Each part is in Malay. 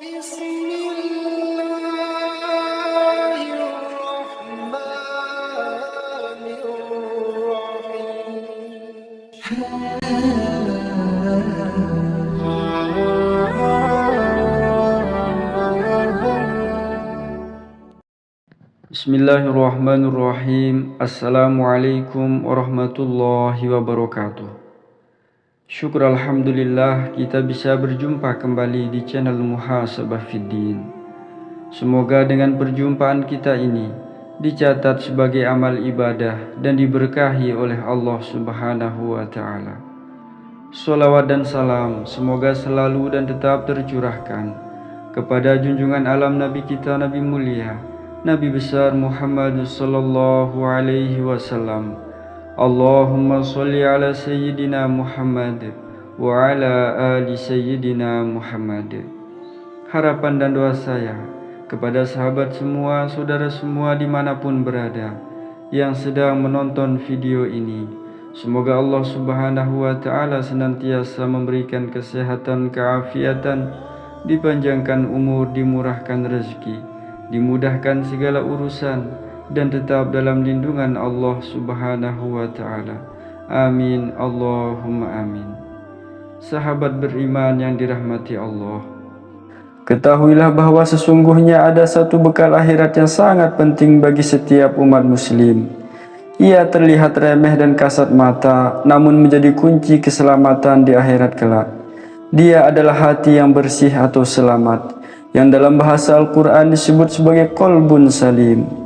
Bismillahirrahmanirrahim. Assalamualaikum warahmatullahi wabarakatuh. Syukur alhamdulillah kita bisa berjumpa kembali di channel Muhasabah Fiddin. Semoga dengan perjumpaan kita ini dicatat sebagai amal ibadah dan diberkahi oleh Allah Subhanahu wa ta'ala. Salawat dan salam semoga selalu dan tetap tercurahkan kepada junjungan alam Nabi kita, Nabi mulia, Nabi besar Muhammad sallallahu alaihi wasallam. Allahumma salli ala Sayyidina Muhammad wa ala ali Sayyidina Muhammad. Harapan dan doa saya kepada sahabat semua, saudara semua dimanapun berada yang sedang menonton video ini, semoga Allah Subhanahu wa ta'ala senantiasa memberikan kesehatan, keafiatan, dipanjangkan umur, dimurahkan rezeki, dimudahkan segala urusan, dan tetap dalam lindungan Allah Subhanahu wa ta'ala. Amin, Allahumma amin. Sahabat beriman yang dirahmati Allah, ketahuilah bahwa sesungguhnya ada satu bekal akhirat yang sangat penting bagi setiap umat muslim. Ia terlihat remeh dan kasat mata, namun menjadi kunci keselamatan di akhirat kelak. Dia adalah hati yang bersih atau selamat, yang dalam bahasa Al-Quran disebut sebagai qalbun salim.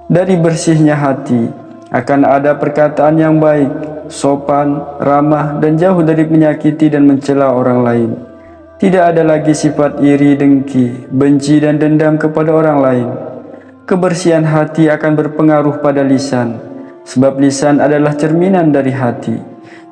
Dari bersihnya hati akan ada perkataan yang baik, sopan, ramah, dan jauh dari menyakiti dan mencela orang lain. Tidak ada lagi sifat iri, dengki, benci, dan dendam kepada orang lain. Kebersihan hati akan berpengaruh pada lisan, sebab lisan adalah cerminan dari hati.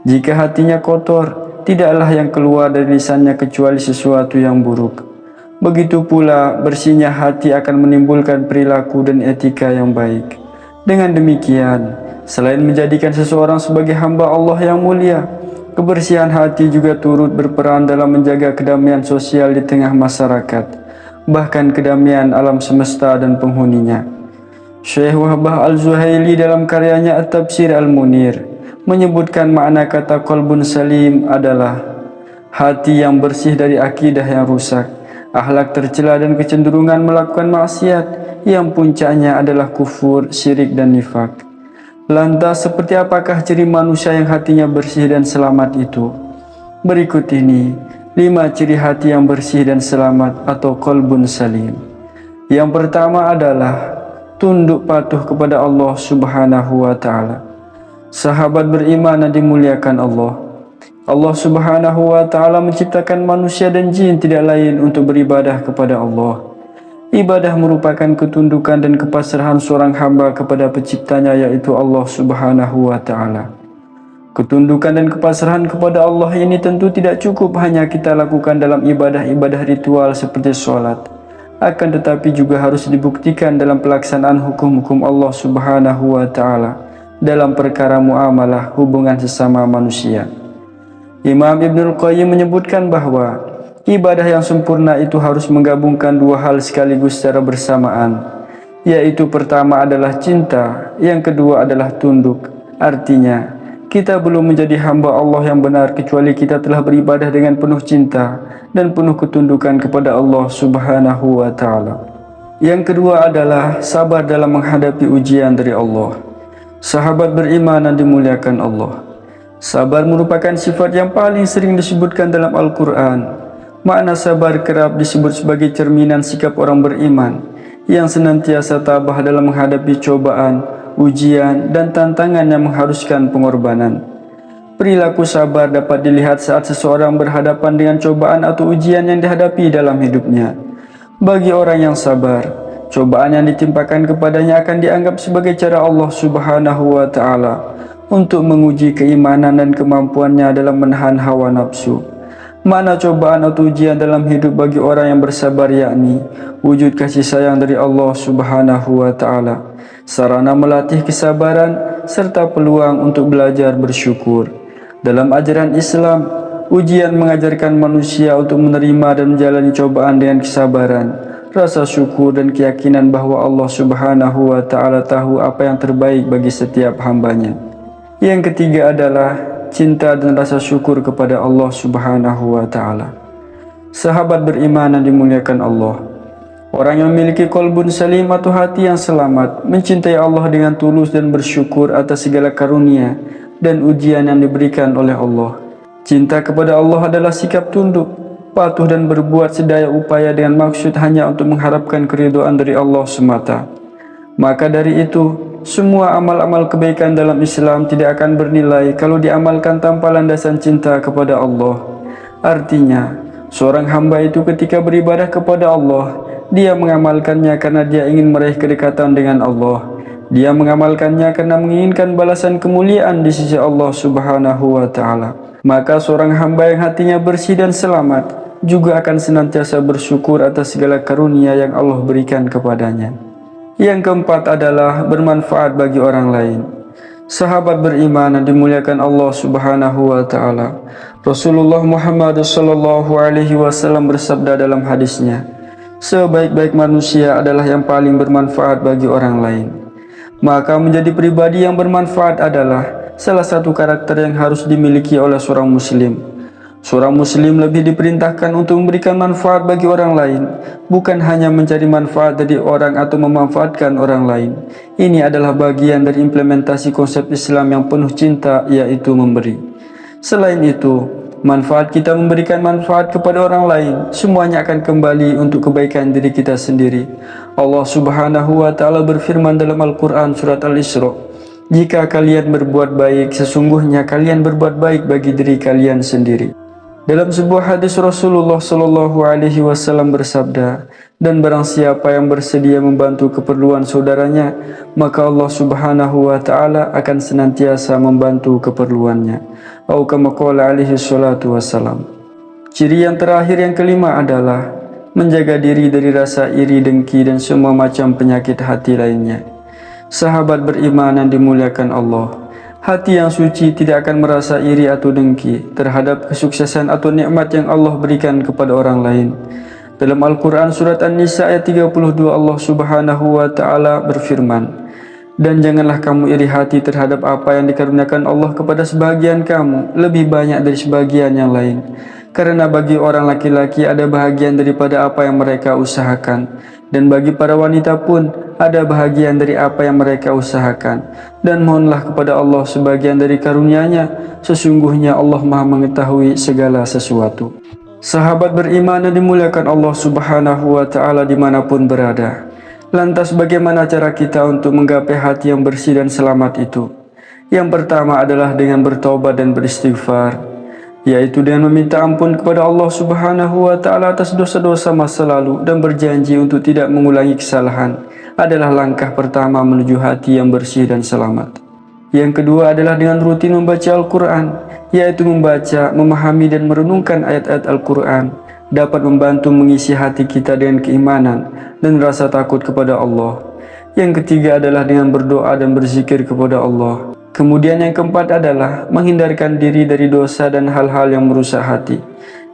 Jika hatinya kotor, tidaklah yang keluar dari lisannya kecuali sesuatu yang buruk. Begitu pula bersihnya hati akan menimbulkan perilaku dan etika yang baik. Dengan demikian, selain menjadikan seseorang sebagai hamba Allah yang mulia, kebersihan hati juga turut berperan dalam menjaga kedamaian sosial di tengah masyarakat, bahkan kedamaian alam semesta dan penghuninya. Syekh Wahbah Al-Zuhaili dalam karyanya At-Tafsir Al-Munir menyebutkan makna kata qalbun salim adalah hati yang bersih dari akidah yang rusak, akhlak tercela, dan kecenderungan melakukan maksiat yang puncaknya adalah kufur, syirik, dan nifak. Lantas seperti apakah ciri manusia yang hatinya bersih dan selamat itu? Berikut ini 5 ciri hati yang bersih dan selamat atau qalbun salim. Yang pertama adalah tunduk patuh kepada Allah Subhanahu wa ta'ala. Sahabat beriman yang dimuliakan Allah, Allah Subhanahu wa ta'ala menciptakan manusia dan jin tidak lain untuk beribadah kepada Allah. Ibadah merupakan ketundukan dan kepasrahan seorang hamba kepada penciptanya, yaitu Allah Subhanahu wa ta'ala. Ketundukan dan kepasrahan kepada Allah ini tentu tidak cukup hanya kita lakukan dalam ibadah-ibadah ritual seperti sholat, akan tetapi juga harus dibuktikan dalam pelaksanaan hukum-hukum Allah Subhanahu wa ta'ala dalam perkara muamalah hubungan sesama manusia. Imam Ibnul Qayyim menyebutkan bahwa ibadah yang sempurna itu harus menggabungkan 2 hal sekaligus secara bersamaan, yaitu pertama adalah cinta, yang kedua adalah tunduk. Artinya, kita belum menjadi hamba Allah yang benar kecuali kita telah beribadah dengan penuh cinta dan penuh ketundukan kepada Allah Subhanahu wa ta'ala. Yang kedua adalah sabar dalam menghadapi ujian dari Allah. Sahabat beriman yang dimuliakan Allah, sabar merupakan sifat yang paling sering disebutkan dalam Al-Quran. Makna sabar kerap disebut sebagai cerminan sikap orang beriman yang senantiasa tabah dalam menghadapi cobaan, ujian, dan tantangan yang mengharuskan pengorbanan. Perilaku sabar dapat dilihat saat seseorang berhadapan dengan cobaan atau ujian yang dihadapi dalam hidupnya. Bagi orang yang sabar, cobaan yang ditimpakan kepadanya akan dianggap sebagai cara Allah Subhanahu wa ta'ala untuk menguji keimanan dan kemampuannya dalam menahan hawa nafsu. Makna cobaan atau ujian dalam hidup bagi orang yang bersabar yakni wujud kasih sayang dari Allah Subhanahu wa ta'ala, sarana melatih kesabaran, serta peluang untuk belajar bersyukur. Dalam ajaran Islam, ujian mengajarkan manusia untuk menerima dan menjalani cobaan dengan kesabaran, rasa syukur dan keyakinan bahwa Allah Subhanahu wa Ta'ala tahu apa yang terbaik bagi setiap hambanya. Yang ketiga adalah cinta dan rasa syukur kepada Allah Subhanahu wa Ta'ala. Sahabat beriman yang dimuliakan Allah, orang yang memiliki qalbun salim atau hati yang selamat, mencintai Allah dengan tulus dan bersyukur atas segala karunia dan ujian yang diberikan oleh Allah. Cinta kepada Allah adalah sikap tunduk, patuh dan berbuat sedaya upaya dengan maksud hanya untuk mengharapkan keridhaan dari Allah semata. Maka dari itu, semua amal-amal kebaikan dalam Islam tidak akan bernilai kalau diamalkan tanpa landasan cinta kepada Allah. Artinya, seorang hamba itu ketika beribadah kepada Allah, dia mengamalkannya karena dia ingin meraih kedekatan dengan Allah. Dia mengamalkannya karena menginginkan balasan kemuliaan di sisi Allah Subhanahu wa Ta'ala. Maka seorang hamba yang hatinya bersih dan selamat juga akan senantiasa bersyukur atas segala karunia yang Allah berikan kepadanya. Yang keempat adalah bermanfaat bagi orang lain. Sahabat beriman yang dimuliakan Allah Subhanahu wa Ta'ala, Rasulullah Muhammad sallallahu alaihi wasallam bersabda dalam hadisnya, sebaik-baik manusia adalah yang paling bermanfaat bagi orang lain. Maka menjadi pribadi yang bermanfaat adalah salah satu karakter yang harus dimiliki oleh seorang muslim. Seorang muslim lebih diperintahkan untuk memberikan manfaat bagi orang lain, bukan hanya mencari manfaat dari orang atau memanfaatkan orang lain. Ini adalah bagian dari implementasi konsep Islam yang penuh cinta, yaitu memberi. Selain itu, manfaat kita memberikan manfaat kepada orang lain, semuanya akan kembali untuk kebaikan diri kita sendiri. Allah Subhanahu wa Ta'ala berfirman dalam Al-Quran surat Al-Isra, jika kalian berbuat baik, sesungguhnya kalian berbuat baik bagi diri kalian sendiri. Dalam sebuah hadis Rasulullah sallallahu alaihi wasallam bersabda, dan barang siapa yang bersedia membantu keperluan saudaranya, maka Allah Subhanahu wa Ta'ala akan senantiasa membantu keperluannya. Atau kama qala alaihi salatu wassalam. Ciri yang terakhir yang kelima adalah menjaga diri dari rasa iri, dengki dan semua macam penyakit hati lainnya. Sahabat beriman yang dimuliakan Allah, hati yang suci tidak akan merasa iri atau dengki terhadap kesuksesan atau nikmat yang Allah berikan kepada orang lain. Dalam Al-Quran surat An-Nisa ayat 32, Allah Subhanahu wa Ta'ala berfirman, dan janganlah kamu iri hati terhadap apa yang dikaruniakan Allah kepada sebagian kamu lebih banyak dari sebagian yang lain. Karena bagi orang laki-laki ada bahagian daripada apa yang mereka usahakan, dan bagi para wanita pun ada bahagian dari apa yang mereka usahakan. Dan mohonlah kepada Allah sebagian dari karunia-Nya, sesungguhnya Allah Maha mengetahui segala sesuatu. Sahabat beriman yang dimuliakan Allah Subhanahu wa Ta'ala dimanapun berada, lantas bagaimana cara kita untuk menggapai hati yang bersih dan selamat itu? Yang pertama adalah dengan bertaubat dan beristighfar, yaitu dengan meminta ampun kepada Allah Subhanahu wa Ta'ala atas dosa-dosa masa lalu dan berjanji untuk tidak mengulangi kesalahan, adalah langkah pertama menuju hati yang bersih dan selamat. Yang kedua adalah dengan rutin membaca Al-Quran, yaitu membaca, memahami dan merenungkan ayat-ayat Al-Quran dapat membantu mengisi hati kita dengan keimanan dan rasa takut kepada Allah. Yang ketiga adalah dengan berdoa dan berzikir kepada Allah. Kemudian yang keempat adalah menghindarkan diri dari dosa dan hal-hal yang merusak hati.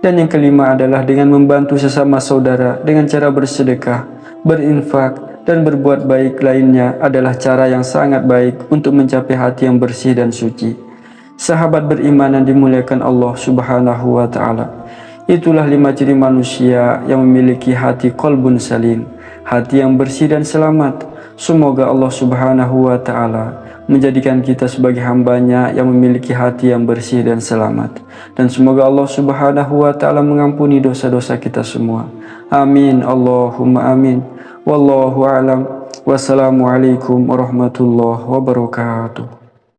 Dan yang kelima adalah dengan membantu sesama saudara dengan cara bersedekah, berinfak, dan berbuat baik lainnya adalah cara yang sangat baik untuk mencapai hati yang bersih dan suci. Sahabat beriman yang dimuliakan Allah Subhanahu wa Ta'ala, itulah 5 ciri manusia yang memiliki hati qalbun salim, hati yang bersih dan selamat. Semoga Allah Subhanahu wa Ta'ala menjadikan kita sebagai hambanya yang memiliki hati yang bersih dan selamat. Dan semoga Allah Subhanahu wa Ta'ala mengampuni dosa-dosa kita semua. Amin, Allahumma amin. Wallahu a'lam. Wassalamualaikum warahmatullahi wabarakatuh.